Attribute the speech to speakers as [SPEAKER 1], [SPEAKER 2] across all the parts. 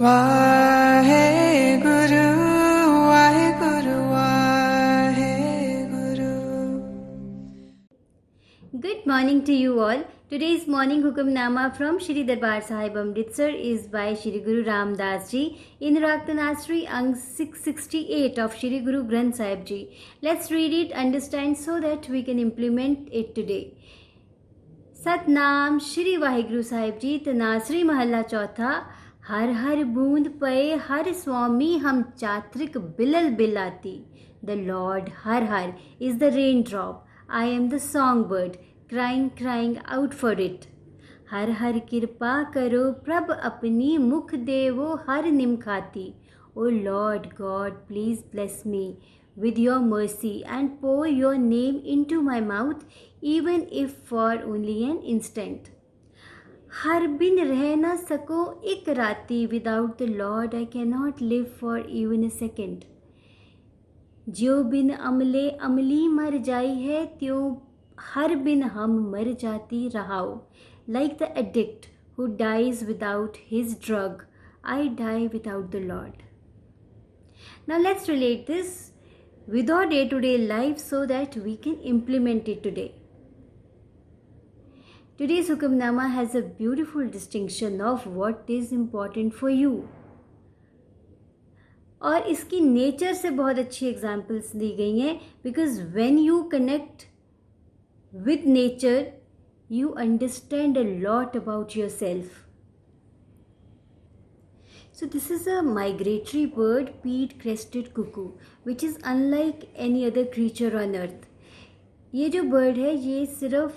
[SPEAKER 1] Waheguru Waheguru Waheguru.
[SPEAKER 2] Good morning to you all. Today's morning Hukamnama from Shri Darbar Sahib Amritsar is by Shri Guru Ram Das Ji in Raktanasri Ang 668 of Shri Guru Granth Sahib Ji. Let's read it, understand so that we can implement it today. Satnam Shri Waheguru Sahib जी. तनासरी महला चौथा. हर हर बूंद पे हर स्वामी हम चात्रिक बिलल बिलाती. The lord Har Har is the rain drop. I am the song bird crying out for it. Har Har कृपा करो प्रभ अपनी मुख देवो हर निम खाती. O lord god please bless me with your mercy and pour your name into my mouth, even if for only an instant. हर बिन रह न सको एक राती. Without the Lord I cannot live for even a second. ज्यो बिन अमले अमली मर जाई है त्यों हर बिन हम मर जाती रहाओ. Like the addict who dies without his drug, I die without the Lord. Now let's relate this with our day-to-day life so that we can implement it today. Today's Hukamnama has a beautiful distinction of what is important for you. और इसकी nature से बहुत अच्छी examples दी गई हैं. Because when you connect with nature you understand a lot about yourself. So this is a migratory bird, peat-crested cuckoo, which is unlike any other creature on earth. ये जो bird है ये सिर्फ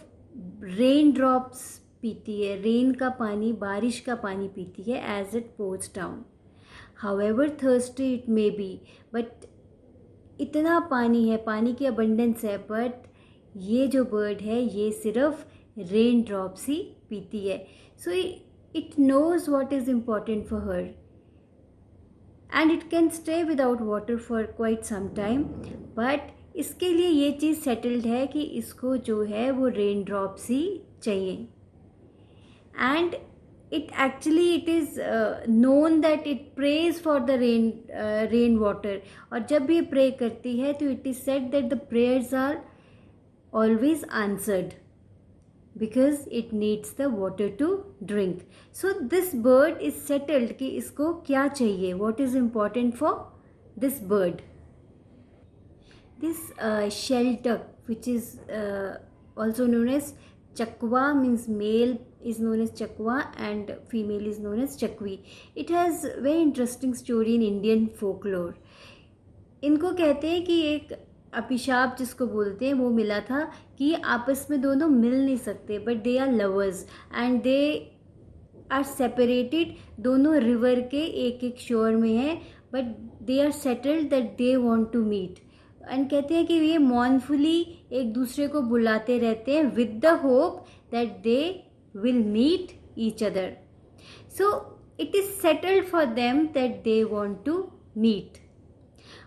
[SPEAKER 2] rain drops पीती है. Rain का पानी, बारिश का पानी पीती है as it pours down. However thirsty it may be, but इतना पानी है, पानी की abundance है, but ये जो bird है ये सिर्फ rain drops ही पीती है. So it knows what is important for her. And it can stay without water for quite some time, but इसके लिए ये चीज़ सेटल्ड है कि इसको जो है वो रेन ड्रॉप्स ही चाहिए. And it is known that it prays for the rain water. और जब ये प्रे करती है तो it is said that the prayers are always answered because it needs the water to drink. So this bird is settled कि इसको क्या चाहिए, what is important for this bird. This shell duck, which is also known as chakwa, means male is known as chakwa and female is known as chakwi. It has very interesting story in Indian folklore. इनको कहते हैं कि एक अभिशाप जिसको बोलते हैं वो मिला था कि आपस में दोनों मिल नहीं सकते, but they are lovers and they are separated. दोनों रिवर के एक एक शोर में हैं, but they are settled that they want to meet. एंड कहते हैं कि ये मॉर्नफुली एक दूसरे को बुलाते रहते हैं with the hope that they will meet each other. So it is settled for them that they want to meet.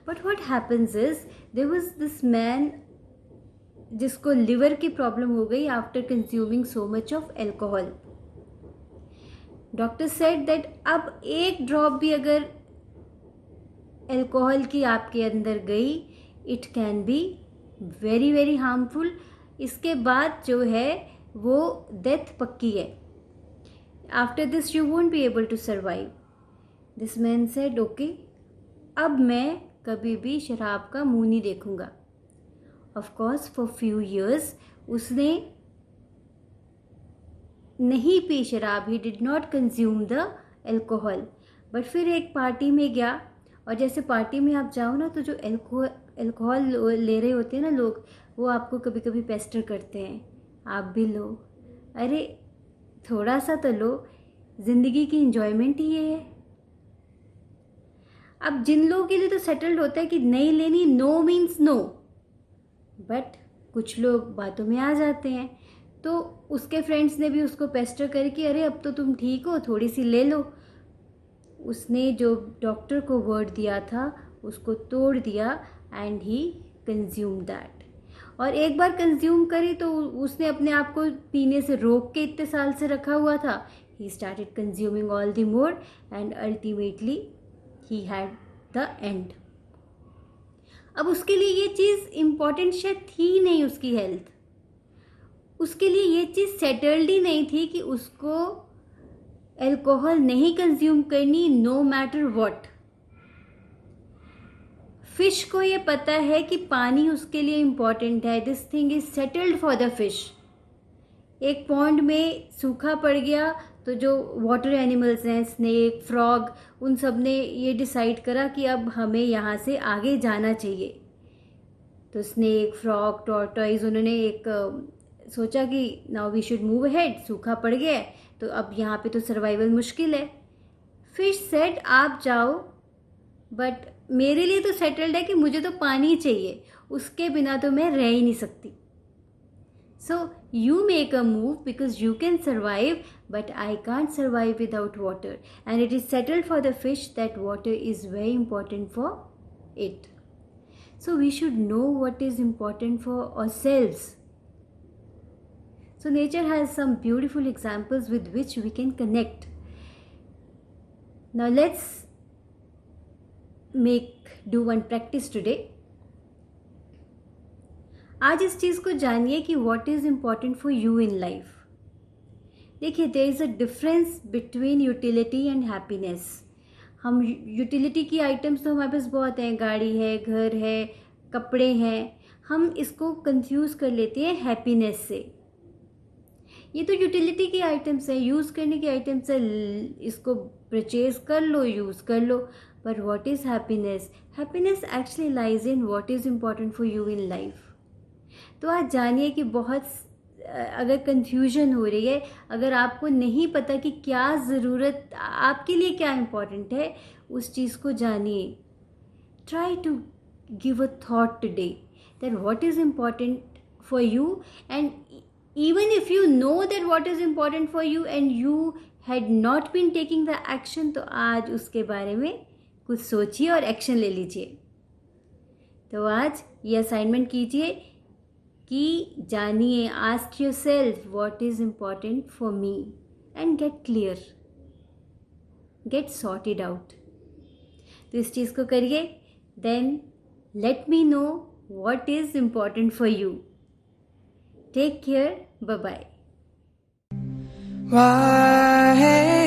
[SPEAKER 2] But what happens is there was this man जिसको लिवर की प्रॉब्लम हो गई after consuming so much of alcohol. Doctor said that अब एक drop भी अगर alcohol की आपके अंदर गई it can be very very harmful. इसके बाद जो है वो डेथ पक्की है. After this you won't be able to survive. This man said okay, अब मैं कभी भी शराब का मुंह नहीं देखूंगा. Of course for few years उसने नहीं पी शराब. He did not consume the alcohol. But फिर एक पार्टी में गया, और जैसे पार्टी में आप जाओ ना तो जो एल्कोहल ले रहे होते हैं ना लोग, वो आपको कभी कभी पेस्टर करते हैं, आप भी लो, अरे थोड़ा सा तो लो, ज़िंदगी की इंजॉयमेंट ही ये है. अब जिन लोगों के लिए तो सेटल्ड होता है कि नहीं लेनी, नो मीन्स नो, बट कुछ लोग बातों में आ जाते हैं. तो उसके फ्रेंड्स ने भी उसको पेस्टर करे कि अरे अब तो तुम ठीक हो, थोड़ी सी ले लो. उसने जो डॉक्टर को वर्ड दिया था उसको तोड़ दिया एंड ही कंज्यूम दैट. और एक बार कंज्यूम करी तो उसने अपने आप को पीने से रोक के इतने साल से रखा हुआ था he started consuming all the more and ultimately he had the end. अब उसके लिए ये चीज़ इम्पॉर्टेंट शायद थी नहीं, उसकी हेल्थ, उसके लिए ये चीज़ सेटल्ड ही नहीं थी कि उसको अल्कोहल नहीं कंज्यूम करनी नो मैटर व्हाट. फिश को ये पता है कि पानी उसके लिए इम्पॉर्टेंट है. This thing is settled for the fish. एक पॉन्ड में सूखा पड़ गया तो जो वाटर एनिमल्स हैं, स्नेक, फ्रॉग, उन सब ने ये डिसाइड करा कि अब हमें यहाँ से आगे जाना चाहिए. तो स्नेक, फ्रॉग, टॉर्टॉइज, उन्होंने एक सोचा कि now we should move ahead. सूखा पड़ गया है तो अब यहाँ पे तो सर्वाइवल मुश्किल है. फिश सेड आप जाओ, बट मेरे लिए तो सेटल्ड है कि मुझे तो पानी चाहिए, उसके बिना तो मैं रह ही नहीं सकती. So you make a move because you can survive, but I can't survive without water. And it is settled for the fish that water is very important for it. So we should know what is important for ourselves. So nature has some beautiful examples with which we can connect. Now let's do one practice today. आज इस चीज़ को जानिए कि what is important for you in life. देखिए, there is a difference between utility and happiness. हम utility की items तो हमारे पास बहुत हैं, गाड़ी है, घर है, कपड़े हैं. हम इसको कंफ्यूज कर लेते हैं हैप्पीनेस से. ये तो यूटिलिटी की आइटम्स है, यूज़ करने की आइटम्स है, इसको परचेज कर लो, यूज़ कर लो. पर what is happiness? Happiness actually lies in what is important for you in life. तो आज जानिए कि बहुत अगर कन्फ्यूजन हो रही है, अगर आपको नहीं पता कि क्या ज़रूरत आपके लिए क्या इम्पॉर्टेंट है, उस चीज़ को जानिए. Try to give a thought today that what is important for you. And even if you know that what is important for you and you had not been taking the action, तो आज उसके बारे में कुछ सोचिए और action ले लीजिए. तो आज ये असाइनमेंट कीजिए कि जानिए, ask yourself what is important for me and get clear, get sorted out. तो इस चीज़ को करिए. Then let me know what is important for you. Take care. Bye-bye.
[SPEAKER 1] Waheguru.